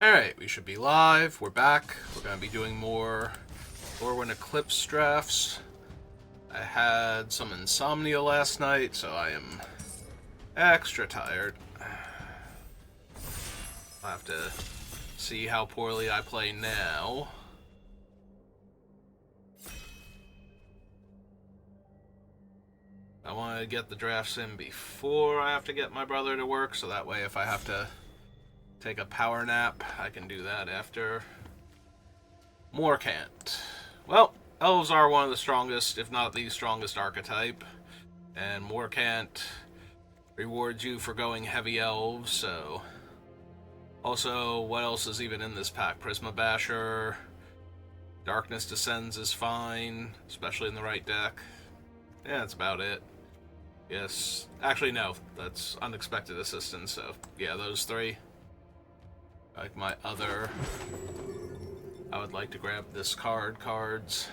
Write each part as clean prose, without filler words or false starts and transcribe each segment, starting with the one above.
Alright, we should be live. We're back. We're going to be doing more Lorwyn Eclipsed drafts. I had some insomnia last night, so I am extra tired. I'll have to see how poorly I play now. I want to get the drafts in before I have to get my brother to work, so that way if I have to take a power nap, I can do that after. More can't. Well, elves are one of the strongest, if not the strongest archetype, and more can't rewards you for going heavy elves, so. Also, what else is even in this pack? Prisma Basher, Darkness Descends is fine, especially in the right deck. Yeah, that's about it. Yes. Actually, no. That's Unexpected Assistance, so yeah, those three. Like my other... I would like to grab this cards.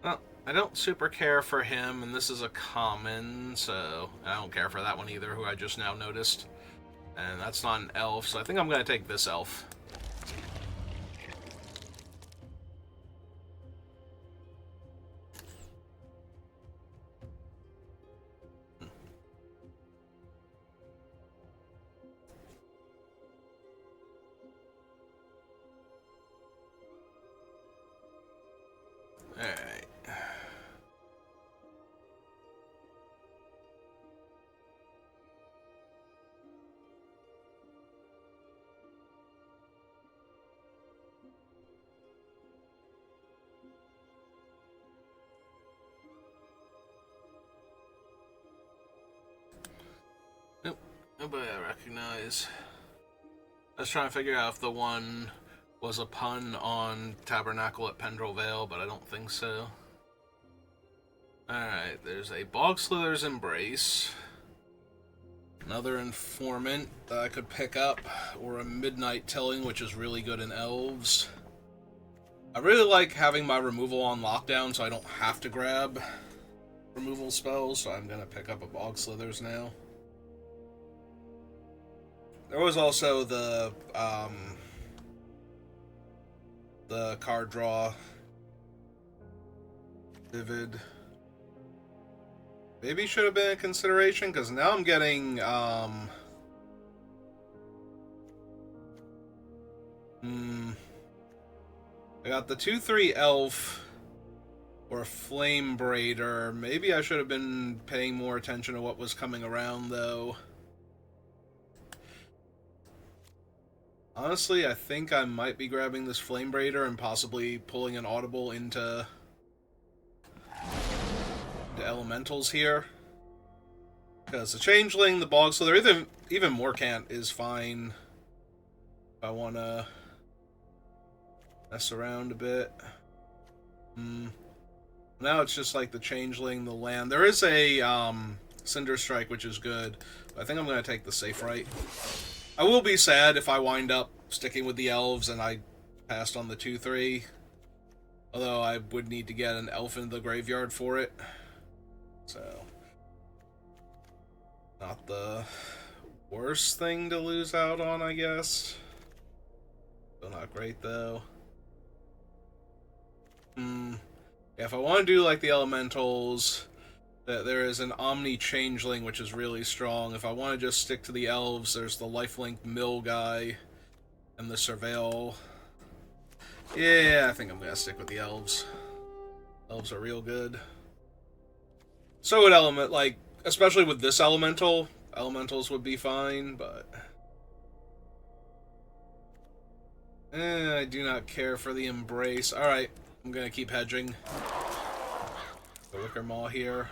Well, I don't super care for him, and this is a common, so I don't care for that one either, who I just now noticed. And that's not an elf, so I think I'm going to take this elf. Alright. Nope. Nobody I recognize. I was trying to figure out if the one was a pun on Tabernacle at Pendrell Vale, but I don't think so. Alright, there's a Bogslither's Embrace. Another Informant that I could pick up, or a Midnight Tilling, which is really good in elves. I really like having my removal on lockdown so I don't have to grab removal spells, so I'm going to pick up a Bogslither's now. There was also the card draw. Vivid. Maybe should have been a consideration, because now I'm getting, I got the 2/3 elf or a flame braider. Maybe I should have been paying more attention to what was coming around, though. Honestly, I think I might be grabbing this flame braider and possibly pulling an audible into elementals here. Because the changeling, the Bogslither, even Morcant is fine if I want to mess around a bit. Now it's just like the changeling, the land. There is a Cinder Strike, which is good. But I think I'm going to take the safe right. I will be sad if I wind up sticking with the elves and I passed on the 2/3. Although I would need to get an elf into the graveyard for it. So, not the worst thing to lose out on, I guess. Still not great, though. Yeah, if I want to do like the elementals, there is an Omni Changeling, which is really strong. If I want to just stick to the elves, there's the Lifelink Mill guy and the Surveil. Yeah, I think I'm going to stick with the elves. Elves are real good. So would element, like, especially with this elemental, elementals would be fine, but I do not care for the Embrace. Alright, I'm gonna keep hedging. The Wicker Maw here.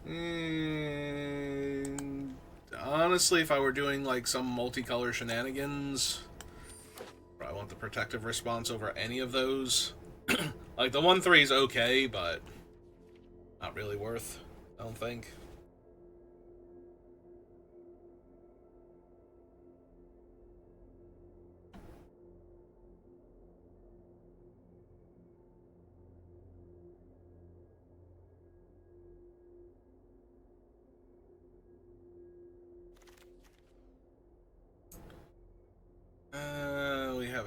And honestly, if I were doing like some multicolor shenanigans, I want the protective response over any of those. Like, the 1/3 is okay, but not really worth, I don't think.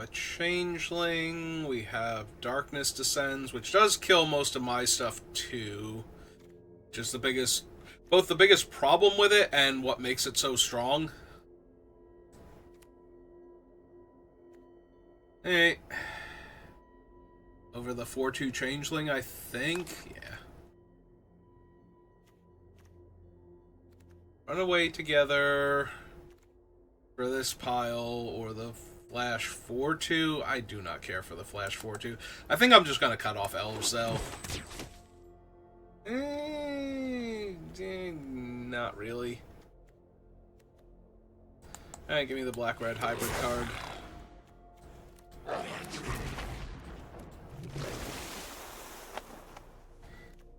a Changeling. We have Darkness Descends, which does kill most of my stuff too. Just both the biggest problem with it and what makes it so strong. Hey. Over the 4-2 Changeling, I think. Yeah. Run away together for this pile or the Flash 4-2. I do not care for the Flash 4-2. I think I'm just going to cut off elves, though. Not really. Alright, give me the black-red hybrid card.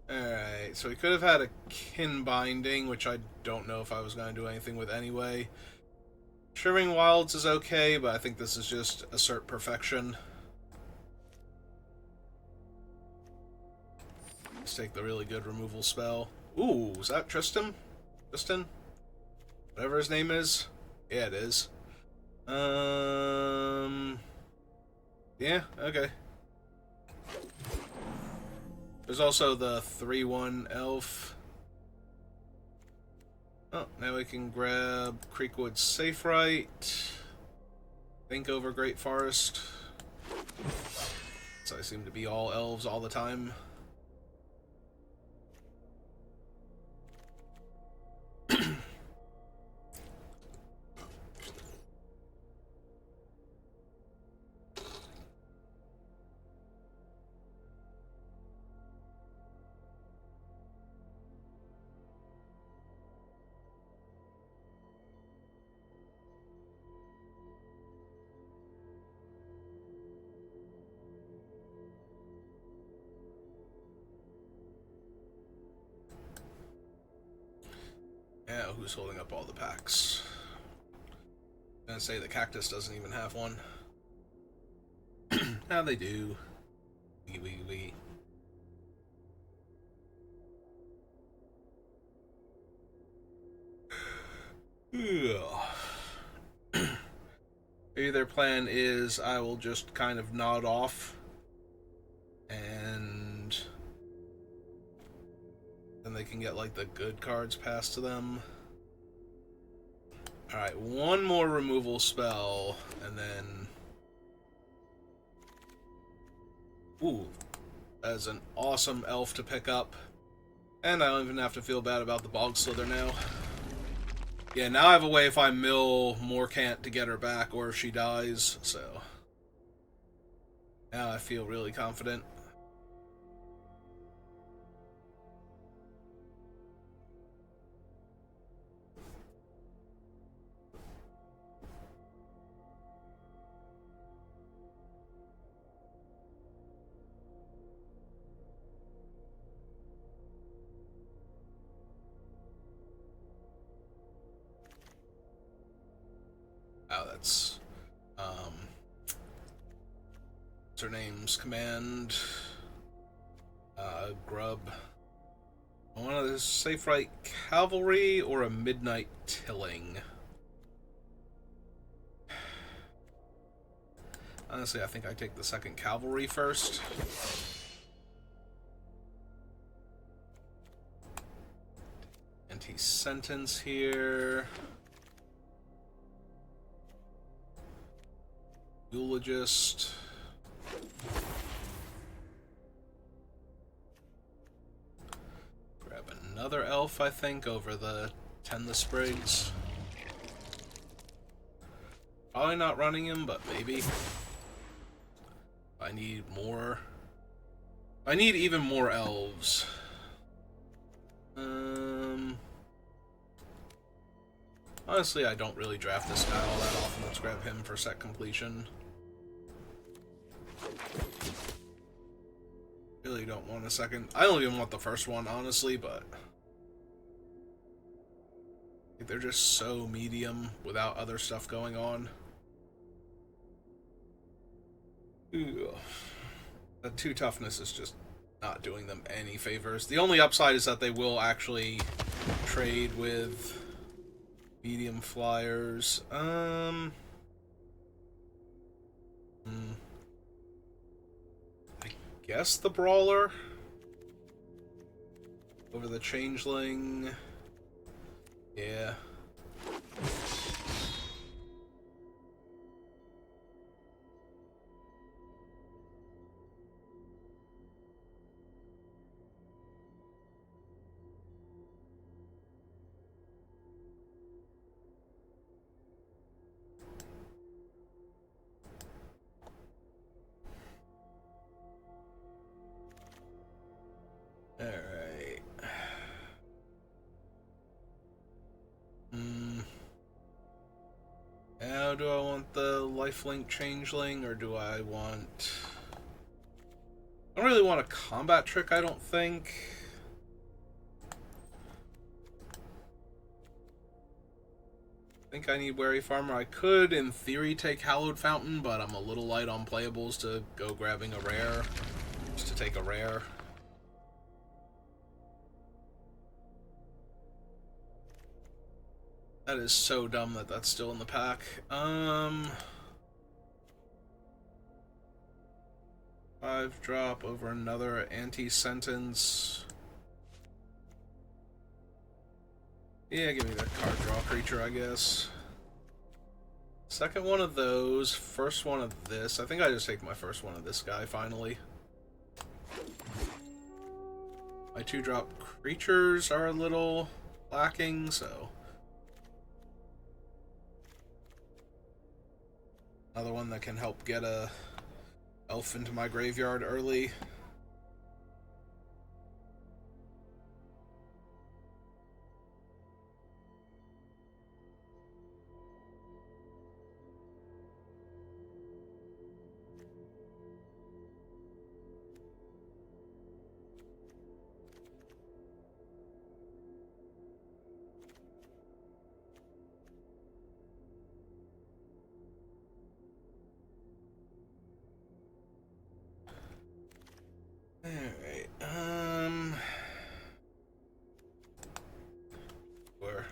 Alright, so we could have had a kin binding, which I don't know if I was going to do anything with anyway. Shivering Wilds is okay, but I think this is just assert perfection. Let's take the really good removal spell. Ooh, is that Tristan? Tristan? Whatever his name is? Yeah, it is. Yeah, okay. There's also the 3-1 elf. Oh, now we can grab Creekwood Safe Right. Think over Great Forest. So I seem to be all elves all the time. Yeah, who's holding up all the packs? I'm gonna say the cactus doesn't even have one. Now they do. Wee. Maybe their plan is I will just kind of nod off and then they can get like the good cards passed to them. Alright, one more removal spell and then... Ooh, that is an awesome elf to pick up. And I don't even have to feel bad about the Bog Slither now. Yeah, now I have a way if I mill Morcant to get her back or if she dies, so... Now I feel really confident. Oh, that's, what's her name's command? Grub. I want a Safe Right Cavalry or a Midnight Tilling. Honestly, I think I take the second Cavalry first. Anti-sentence here. Eulogist. Grab another elf, I think, over the Tend the Sprigs. Probably not running him, but maybe. I need more. I need even more elves. Honestly, I don't really draft this guy all that often. Let's grab him for set completion. Really don't want a second. I don't even want the first one, honestly, but they're just so medium without other stuff going on. Ugh. The 2 toughness is just not doing them any favors. The only upside is that they will actually trade with medium flyers. Hmm. I guess the Brawler over the Changeling. Yeah. Alright. Now, do I want the lifelink changeling, or do I want... I don't really want a combat trick, I don't think. I think I need Wary Farmer. I could, in theory, take Hallowed Fountain, but I'm a little light on playables to go grabbing a rare. Just to take a rare. That is so dumb that that's still in the pack. 5 drop over another anti-sentence. Yeah, give me the card draw creature, I guess. Second one of those, first one of this. I think I just take my first one of this guy, finally. My 2-drop creatures are a little lacking, so... Another one that can help get a elf into my graveyard early. Alright, where?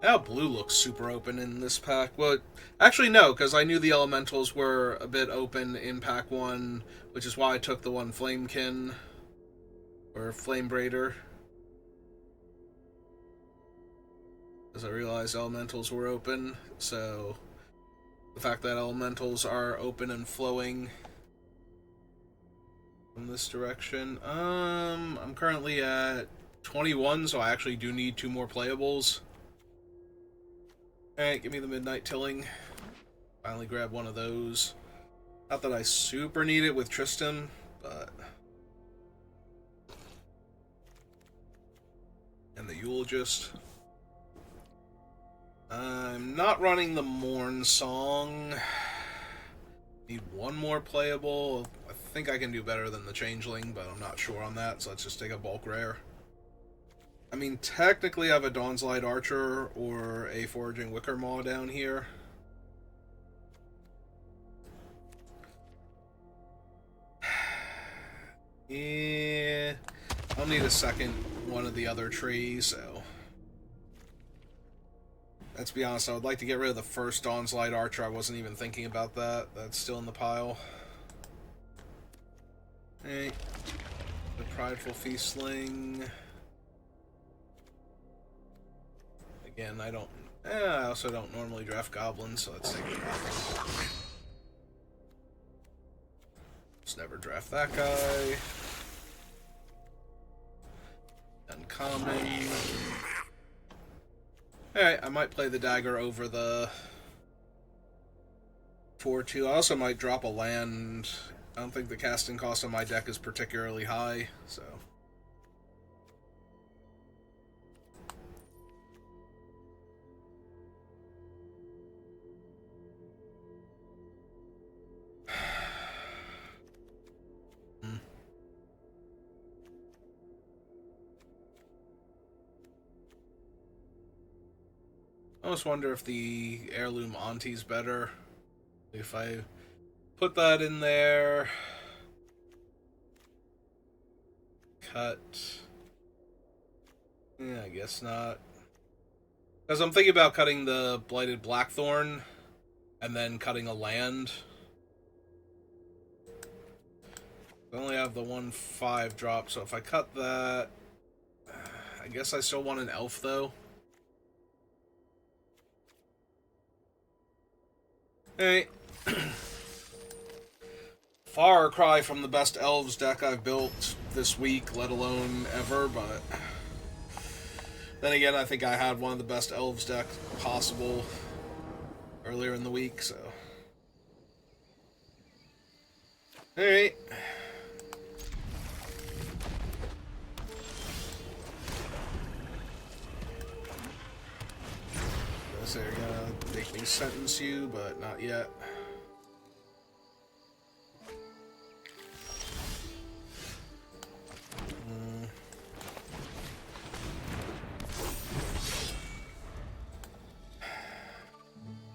Now blue looks super open in this pack. Well, actually no, because I knew the elementals were a bit open in pack 1, which is why I took the one Flamekin, or Flame Braider. Because I realized elementals were open, so the fact that elementals are open and flowing from this direction. I'm currently at 21, so I actually do need 2 more playables. Alright, give me the Midnight Tilling. Finally grab one of those. Not that I super need it with Tristan, but... And the Eulogist. I'm not running the Morn Song. Need one more playable. I think I can do better than the Changeling, but I'm not sure on that, so let's just take a bulk rare. I mean, technically I have a Dawn's Light Archer or a Foraging Wicker Maw down here. Yeah, I'll need a second one of the other trees, so... Let's be honest, I would like to get rid of the first Dawn's Light Archer. I wasn't even thinking about that. That's still in the pile. Hey, the Prideful Feastling. Again, I don't... I also don't normally draft Goblins, so let's take the Goblins. Just never draft that guy. Uncommon. Alright, I might play the Dagger over the 4-2. I also might drop a land. I don't think the casting cost on my deck is particularly high, so... I almost wonder if the Heirloom Auntie's better. If I put that in there... Cut... Yeah, I guess not. Because I'm thinking about cutting the Blighted Blackthorn and then cutting a land. I only have the 1/5 drop, so if I cut that, I guess I still want an elf though. Hey. Far cry from the best elves deck I've built this week, let alone ever, but then again, I think I had one of the best elves decks possible earlier in the week, so. Alright. I guess they're gonna make me sentence you, but not yet.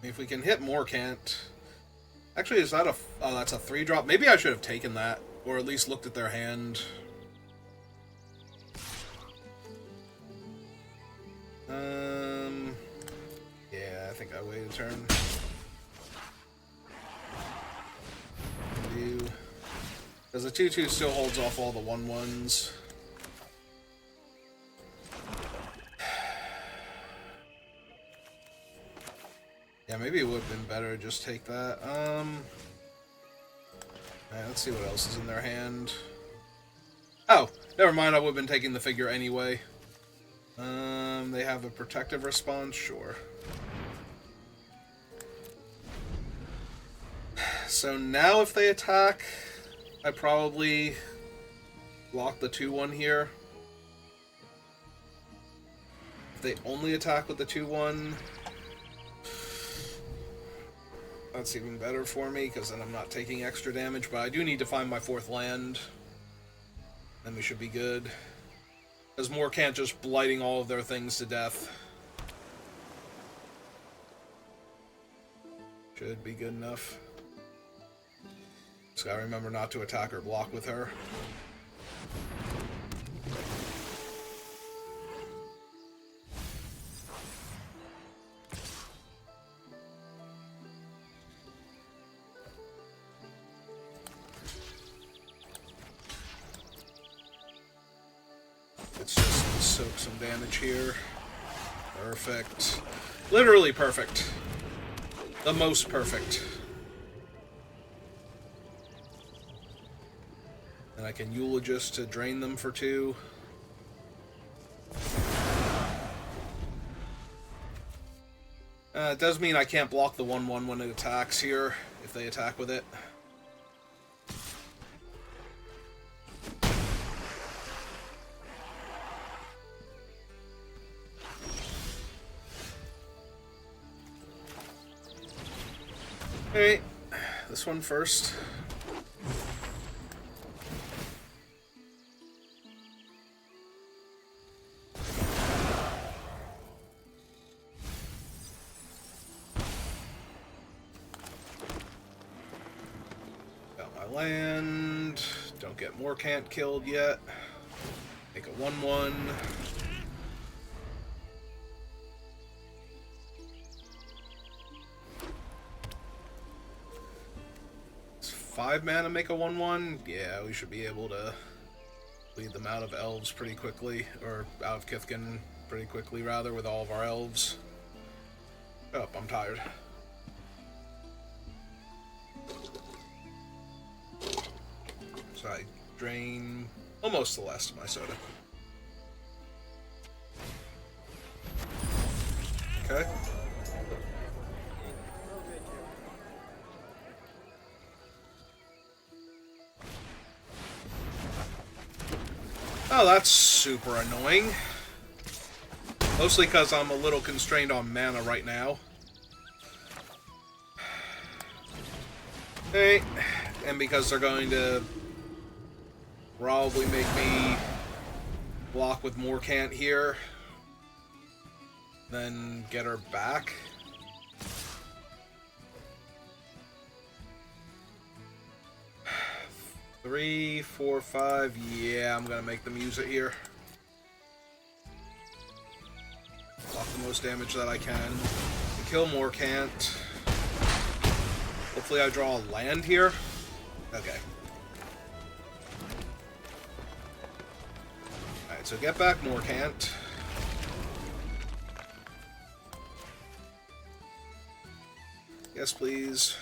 If we can hit more, can't. Actually, is that a... Oh, that's a 3-drop. Maybe I should have taken that, or at least looked at their hand. Yeah, I think I waited a turn. Because the 2/2 still holds off all the 1/1s. Yeah, maybe it would have been better to just take that. Let's see what else is in their hand. Oh, never mind, I would have been taking the figure anyway. They have a protective response, sure. So now if they attack, I probably block the 2/1 here. If they only attack with the 2/1, that's even better for me, because then I'm not taking extra damage, but I do need to find my 4th land. Then we should be good. Because more can't just blighting all of their things to death. Should be good enough. Just gotta remember not to attack or block with her. Let's just soak some damage here. Perfect. Literally perfect. The most perfect. And I can Eulogist to drain them for 2. It does mean I can't block the 1/1 when it attacks here, if they attack with it. Alright, this one first. Got my land. Don't get Morcant killed yet. Make a 1/1. It's 5 mana, make a 1/1. Yeah, we should be able to lead them out of elves pretty quickly, or out of Kithkin pretty quickly, rather, with all of our elves. Oh, I'm tired. So I drain almost the last of my soda. Okay. Oh, that's super annoying. Mostly because I'm a little constrained on mana right now. Okay. And because they're going to probably make me block with Morcant here. Then get her back. Three, 4, 5. Yeah, I'm gonna make them use it here. Block the most damage that I can. Kill Morcant. hopefully I draw a land here. Okay. Alright, so get back Morcant. Yes, please.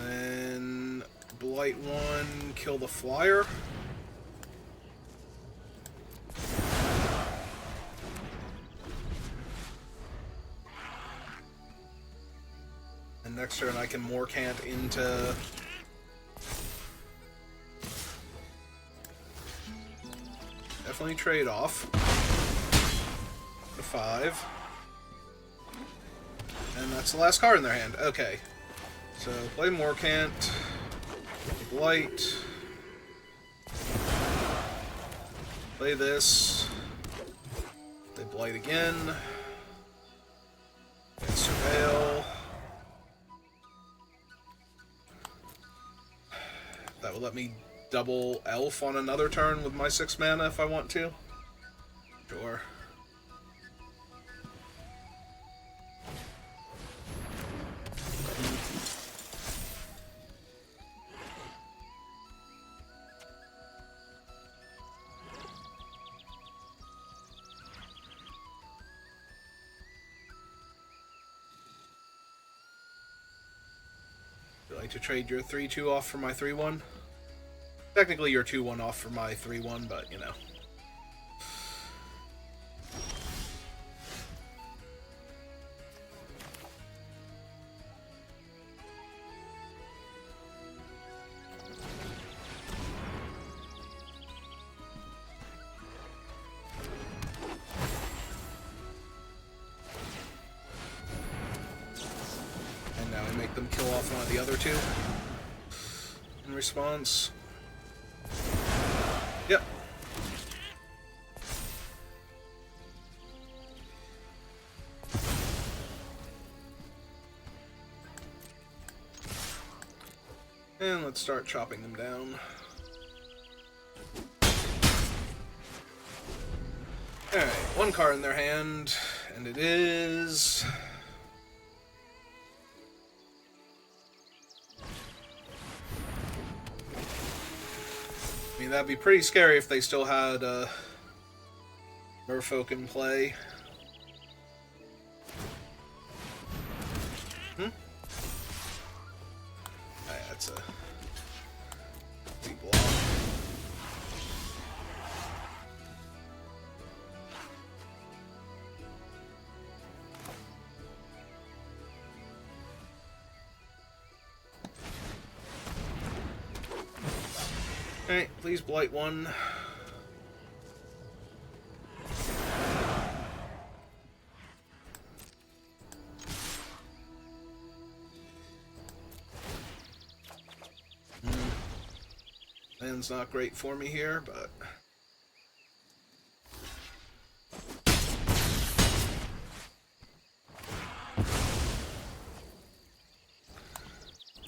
And then Blight 1, kill the flyer. And next turn I can Morcant into... Definitely trade off. The 5. And that's the last card in their hand. Okay. So, play Morcant. Blight. Play this. They Blight again. And Surveil. That will let me double Elf on another turn with my 6 mana if I want to. Sure. Would you like to trade your 3-2 off for my 3-1? Technically, you're 2-1 off for my 3-1, but, you know. And now we make them kill off one of the other two. In response. Yep. And let's start chopping them down. Alright, one card in their hand, and it is... I mean, that'd be pretty scary if they still had Merfolk in play. Alright, that's a deep block. Alright, please Blight 1. Land's not great for me here, but...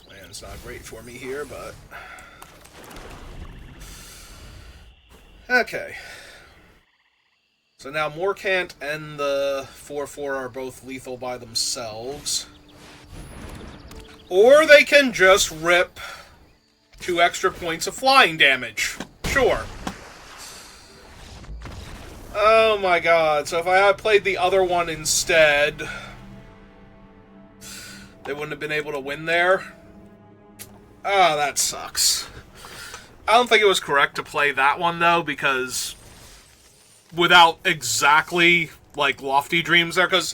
Land's not great for me here, but... Okay. So now Morcant and the 4/4 are both lethal by themselves. Or they can just rip 2 extra points of flying damage. Sure. Oh my god. So if I had played the other one instead, they wouldn't have been able to win there. Oh, that sucks. I don't think it was correct to play that one, though, because without exactly, like, Lofty Dreams there, because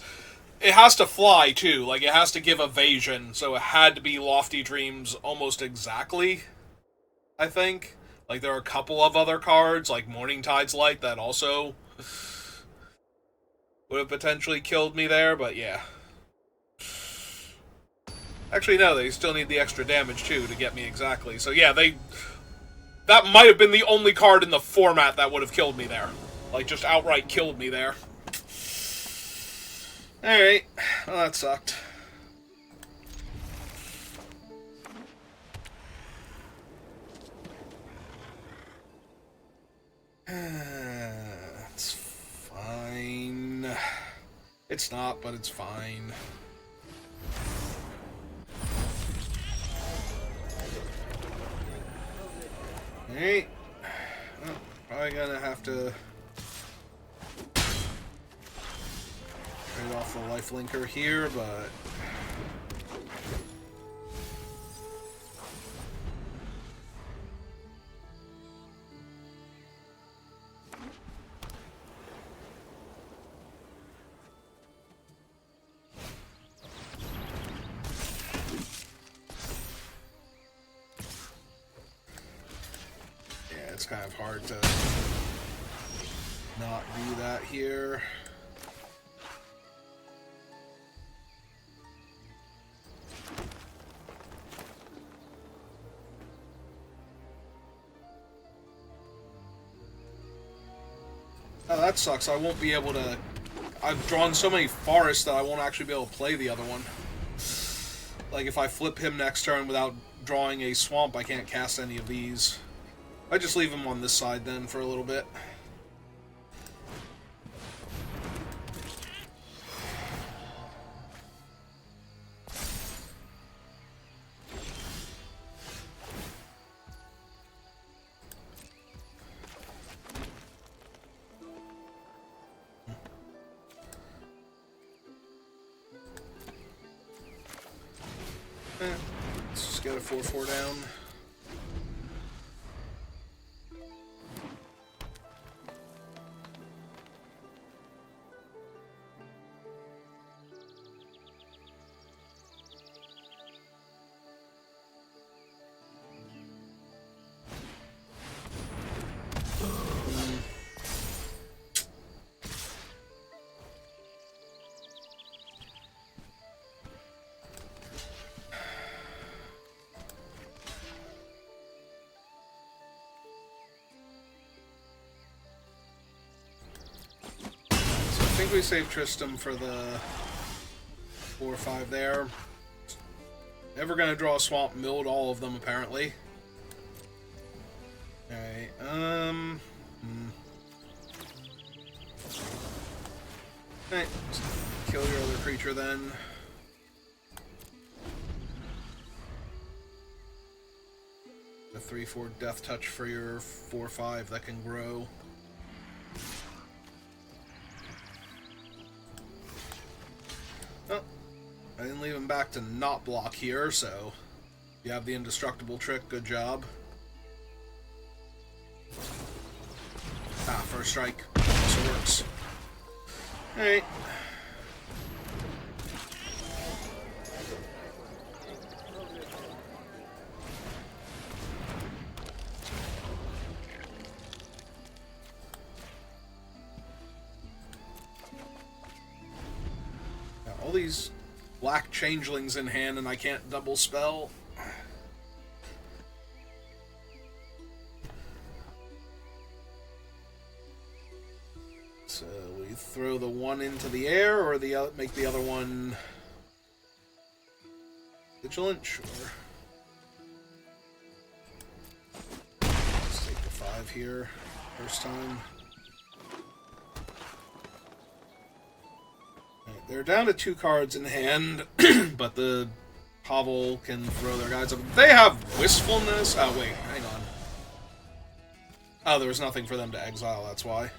it has to fly, too. Like, it has to give evasion, so it had to be Lofty Dreams almost exactly, I think. Like, there are a couple of other cards, like Morning Tide's Light, that also would have potentially killed me there, but yeah. Actually, no, they still need the extra damage, too, to get me exactly. So, yeah, that might have been the only card in the format that would have killed me there. Like, just outright killed me there. Alright. Well, that sucked. It's fine. It's not, but it's fine. Alright. Well, probably gonna have to trade off the life linker here, but it's kind of hard to not do that here. Oh, that sucks. I won't be able to... I've drawn so many forests that I won't actually be able to play the other one. Like, if I flip him next turn without drawing a swamp, I can't cast any of these. I just leave him on this side then for a little bit. Let's just get a 4/4 down. I think we saved Tristram for the 4/5 there. Never gonna draw a swamp, milled all of them apparently. Alright, Alright, kill your other creature then. The 3/4 death touch for your 4/5 that can grow. Oh, I didn't leave him back to not block here, so you have the indestructible trick, good job. Ah, first strike. Also works. Alright. All these black changelings in hand and I can't double spell. So we throw the one into the air or the make the other one vigilant? Sure. Let's take the 5 here first time. They're down to 2 cards in hand, but the Hovel can throw their guys up. They have Wistfulness. Oh, wait, hang on. Oh, there was nothing for them to exile, that's why.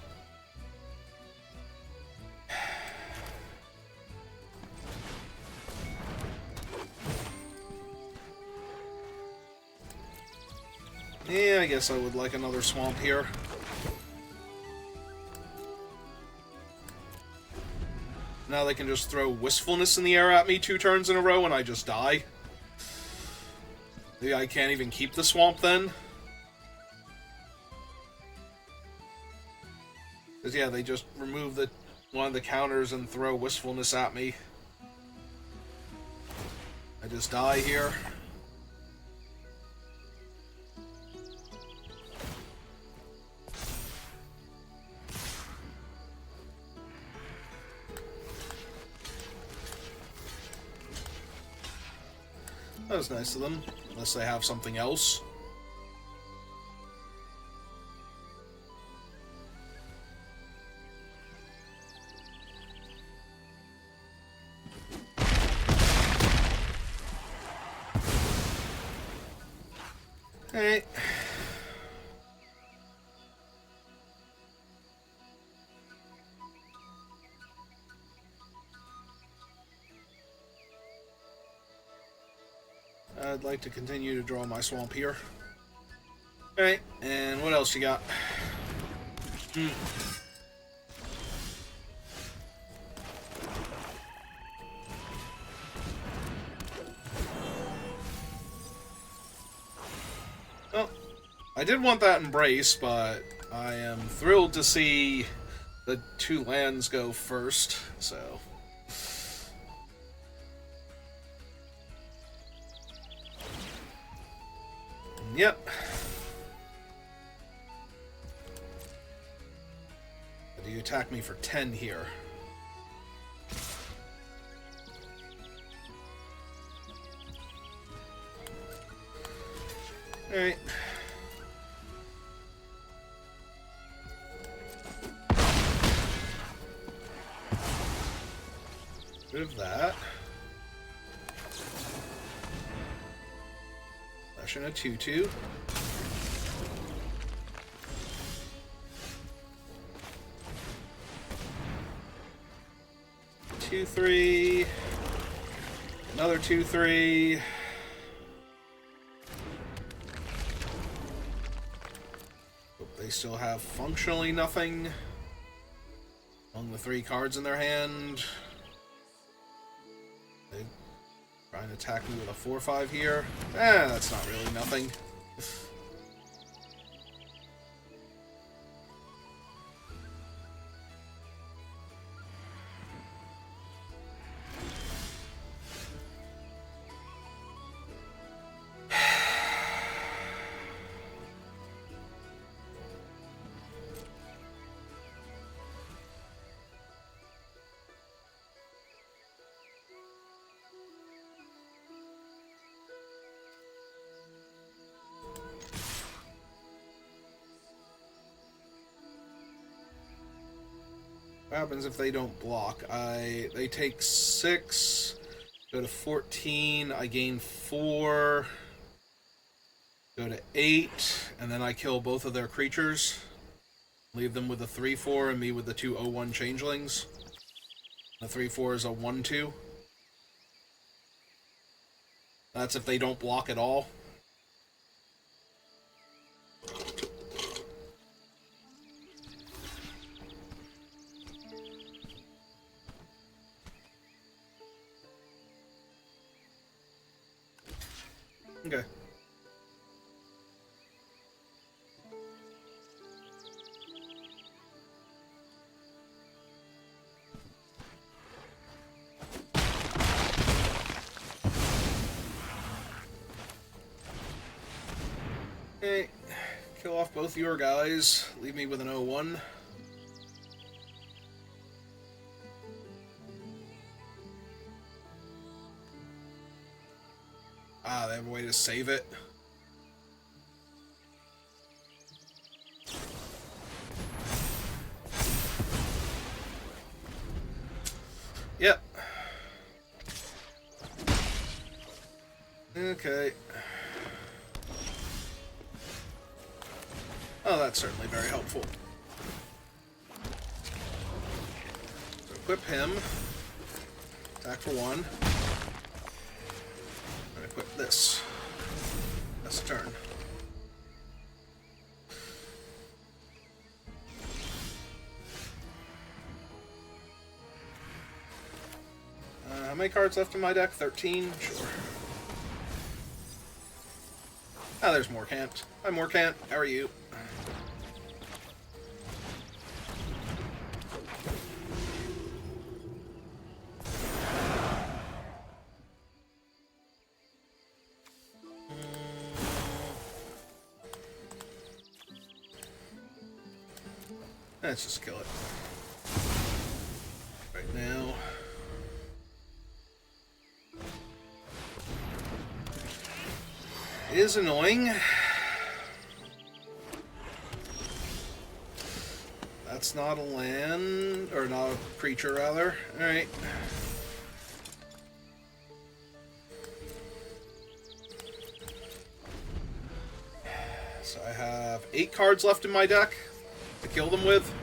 Yeah, I guess I would like another swamp here. Now they can just throw Wistfulness in the air at me 2 turns in a row and I just die. Maybe I can't even keep the swamp then. Because yeah, they just remove one of the counters and throw Wistfulness at me. I just die here. That was nice of them, unless they have something else. Alright. I'd like to continue to draw my swamp here. Alright, and what else you got? Well, I did want that Embrace, but I am thrilled to see the 2 lands go first, so... Yep. Do you attack me for 10 here? Alright. Rid of that. Flashing a 2/2. Two, 3. Another 2/3. They still have functionally nothing among the 3 cards in their hand. They try and attack me with a 4/5 here. That's not really nothing. What happens if they don't block? They take 6, go to 14, I gain 4, go to 8, and then I kill both of their creatures. Leave them with a 3/4 and me with the 2/01 changelings. The 3/4 is a 1/2. That's if they don't block at all. Okay. Okay. Kill off both your guys. Leave me with an 0/1. They have a way to save it. Yep. Okay. Oh, that's certainly very helpful. So equip him. Attack for 1. Equip this. That's a turn. How many cards left in my deck? 13? Sure. Ah, there's Morkant. Hi, Morkant. How are you? Let's just kill it. Right now. It is annoying. That's not a land, or not a creature, rather. Alright. So I have 8 cards left in my deck to kill them with.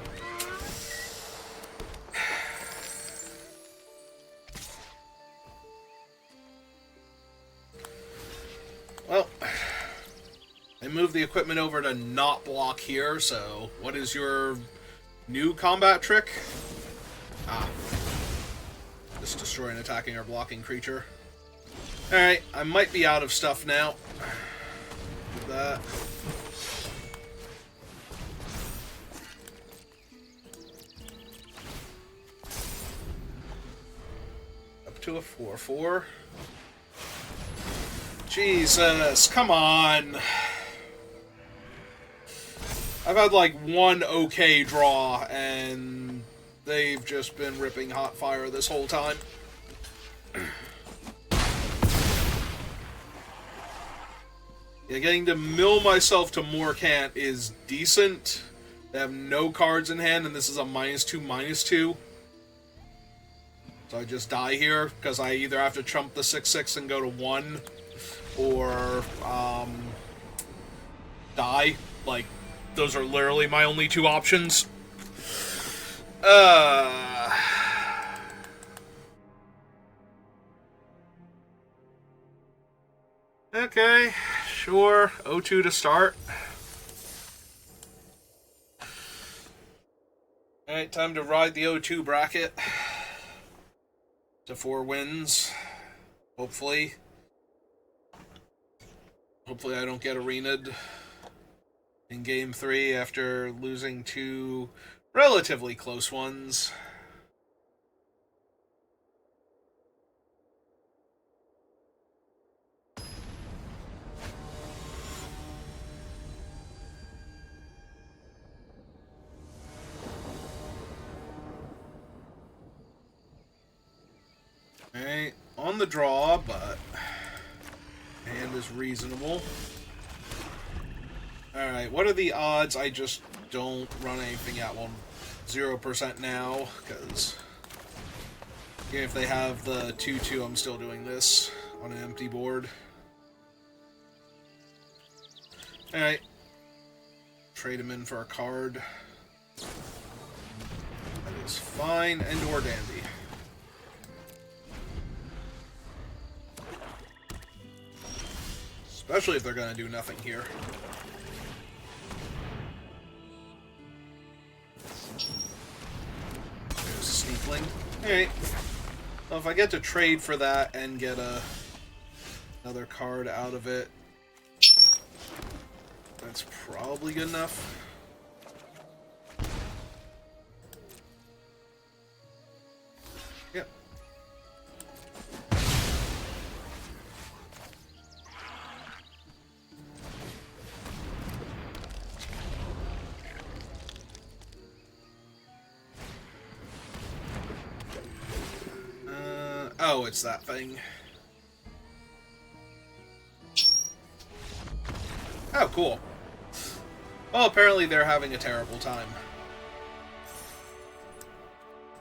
I moved the equipment over to not block here, so what is your new combat trick? Ah. Just destroy an attacking or blocking creature. Alright, I might be out of stuff now. Do that. Up to a 4/4. Jesus, come on. I've had like one okay draw, and they've just been ripping hot fire this whole time. Yeah, getting to mill myself to Morcant is decent. They have no cards in hand, and this is a -2/-2. So I just die here, because I either have to trump the 6/6 and go to 1, or die. Like, those are literally my only two options. Okay, sure. 0-2 to start. Alright, time to ride the 0-2 bracket to 4 wins. Hopefully. Hopefully I don't get arenaed in Game 3 after losing 2 relatively close ones. Alright, on the draw, but hand is reasonable. Alright, what are the odds I just don't run anything at 0% now? Because even if they have the 2/2, I'm still doing this on an empty board. Alright. Trade him in for a card. That is fine and or dandy. Especially if they're going to do nothing here. There's Sneakling. Alright. Well, if I get to trade for that and get another card out of it, that's probably good enough. Yep. Oh, it's that thing. Oh, cool. Well, apparently they're having a terrible time.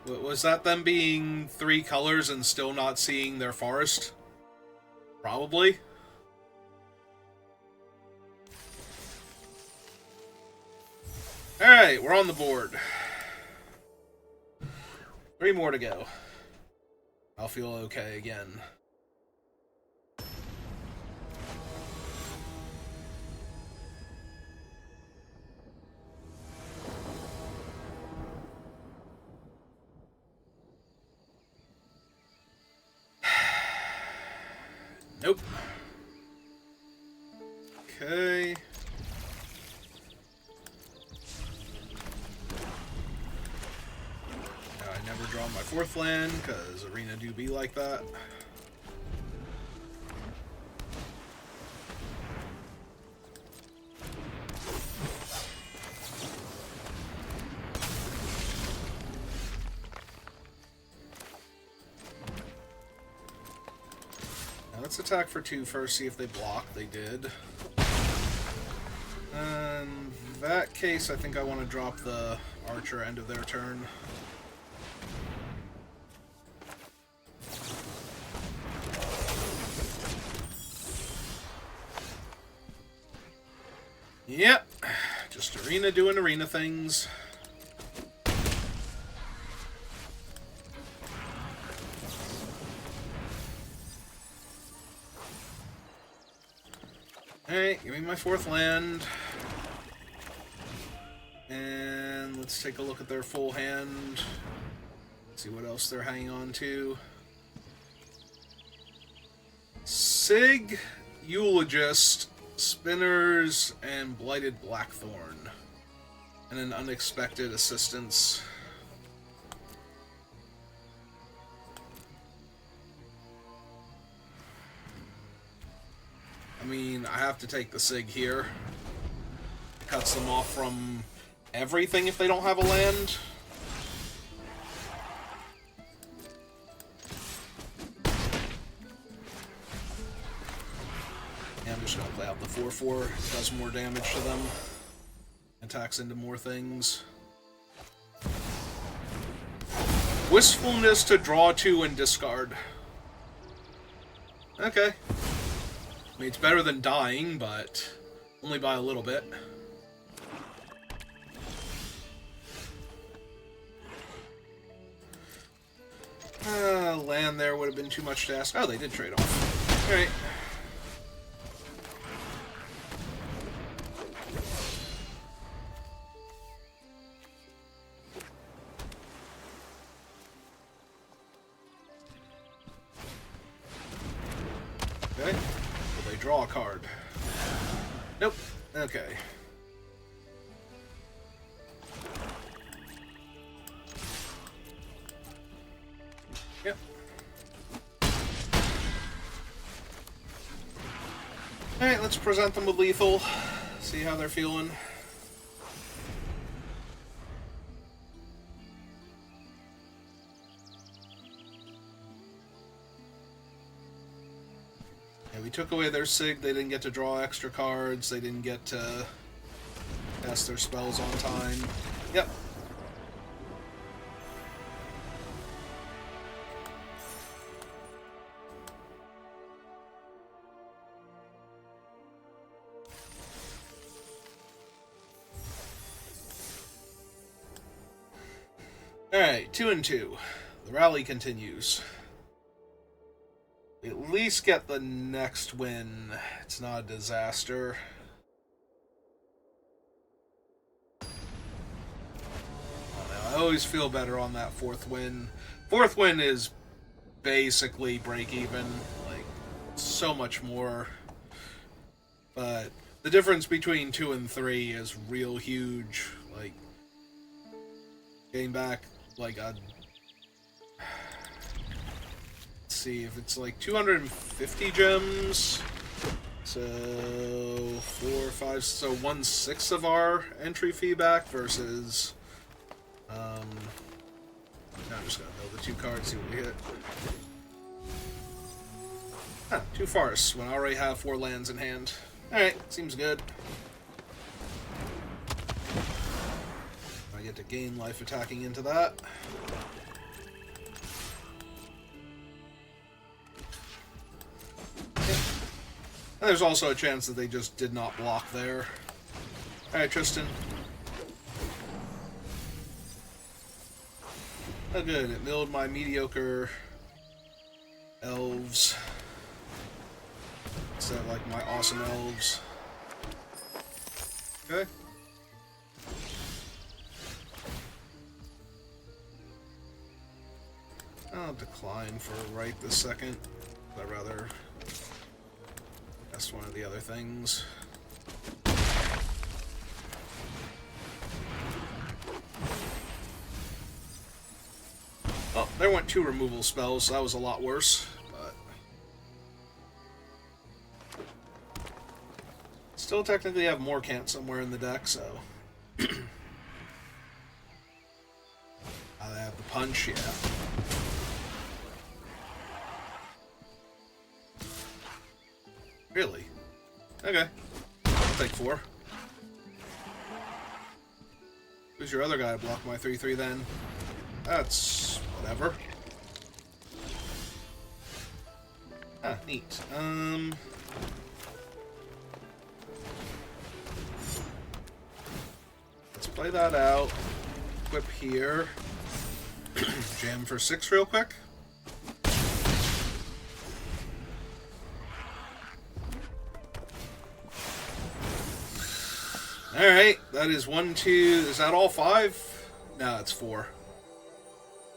Was that them being 3 colors and still not seeing their forest? Probably. Alright, we're on the board. 3 more to go. I'll feel okay again. Nope. Okay. I never draw my 4th land, because Arena do be like that. Now let's attack for 2 first, see if they block. They did. In that case, I think I want to drop the Archer end of their turn. Yep, just Arena doing Arena things. Alright, give me my 4th land. And let's take a look at their full hand. See what else they're hanging on to. Sig, Eulogist, Spinners, and Blighted Blackthorn. And an Unexpected Assistance. I mean, I have to take the Sig here. It cuts them off from everything if they don't have a land. Yeah, I'm just going to play out the 4/4. It does more damage to them. Attacks into more things. Wistfulness to draw 2 and discard. Okay. I mean, it's better than dying, but only by a little bit. Land there would have been too much to ask. Oh, they did trade off. Alright. Okay. Will they draw a card? Nope. Okay. Yep. Alright, let's present them with lethal. See how they're feeling. Yeah, we took away their Sig. They didn't get to draw extra cards. They didn't get to cast their spells on time. Yep. Alright, 2 and 2. The rally continues. We at least get the next win. It's not a disaster. I always feel better on that 4th win. 4th win is basically break even. Like, so much more. But the difference between 2 and 3 is real huge. Like, getting back like a... Let's see, if it's like 250 gems, so 4, 5, so 1/6 of our entry fee back versus, now I'm just gonna mill the 2 cards, see what we hit. Huh, 2 forests when I already have 4 lands in hand. Alright, seems good. I get to gain life attacking into that. And there's also a chance that they just did not block there. Alright, Tristan. Oh good, it milled my mediocre elves. Instead of like my awesome elves. Okay. I'll decline for right this second. I'd rather test one of the other things. Oh, there went 2 removal spells, so that was a lot worse, but still technically have Morcant somewhere in the deck, so I have the punch, yeah. Really? Okay. I'll take 4. Who's your other guy to block my 3/3 then? That's whatever. Ah, neat. Let's play that out. Equip here. Jam for 6 real quick. Alright, that is 1, 2... Is that all 5? No, it's 4.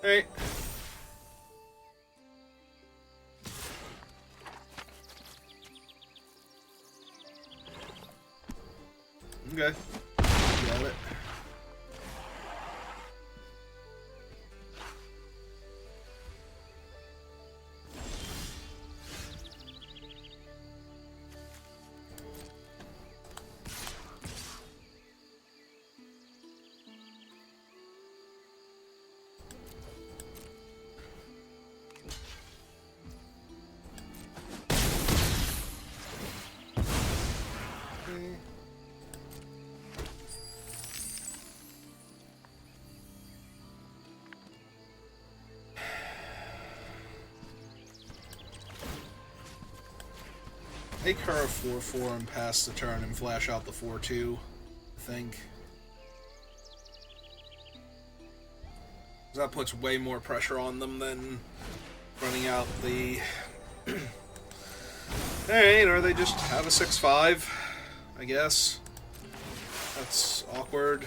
Alright. Okay. Got it. Make her a 4-4 and pass the turn and flash out the 4-2, I think. That puts way more pressure on them than running out the... Alright, or they just have a 6-5, I guess. That's awkward.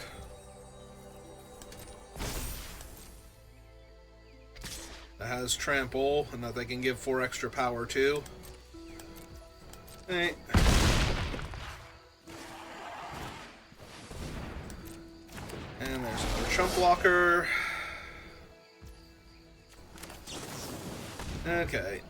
That has trample, and that they can give 4 extra power to. Alright. And there's another chump blocker. Okay.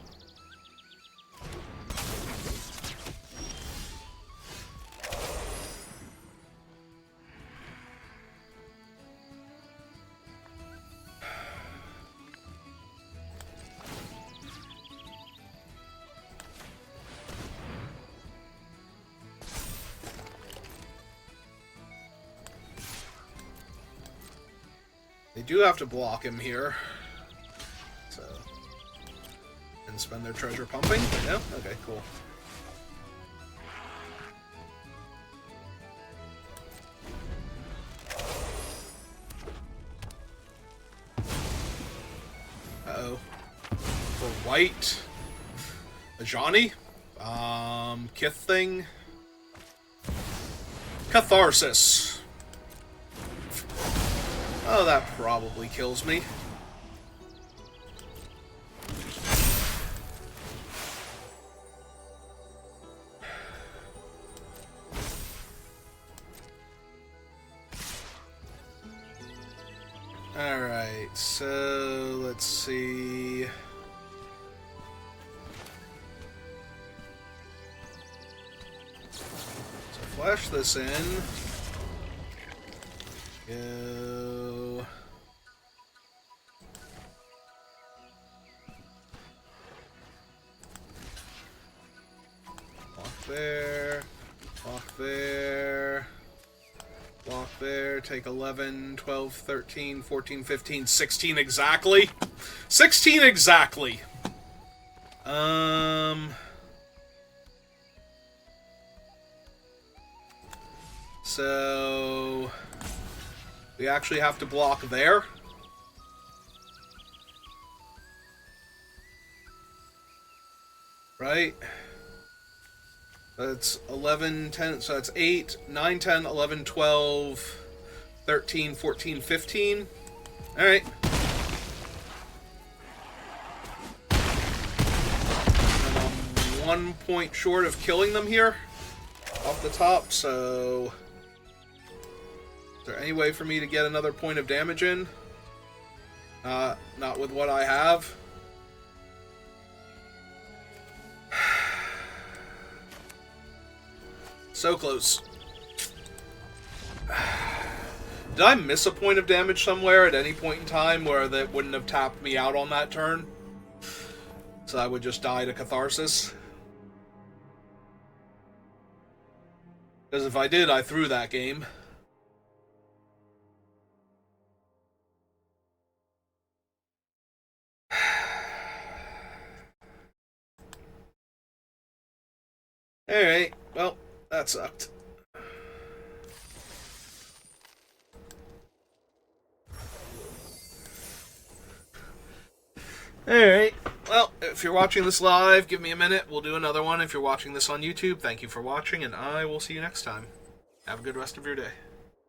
They do have to block him here. So. And spend their treasure pumping? No? Okay, cool. Uh-oh. For white. A Johnny? Kith thing. Catharsis. Oh, that probably kills me. Alright, so let's see. So flash this in. Go. Walk there. Walk there. Walk there. Take 11, 12, 13, 14, 15, 16 exactly. 16 exactly. So we actually have to block there. Right? That's 11, 10, so that's 8, 9, 10, 11, 12, 13, 14, 15. Alright. And I'm 1 point short of killing them here. Off the top, so... Is there any way for me to get another point of damage in? Not with what I have. So close. Did I miss a point of damage somewhere at any point in time where that wouldn't have tapped me out on that turn? So I would just die to Catharsis? Because if I did, I threw that game. Alright, well, that sucked. Alright, well, if you're watching this live, give me a minute. We'll do another one. If you're watching this on YouTube, thank you for watching, and I will see you next time. Have a good rest of your day.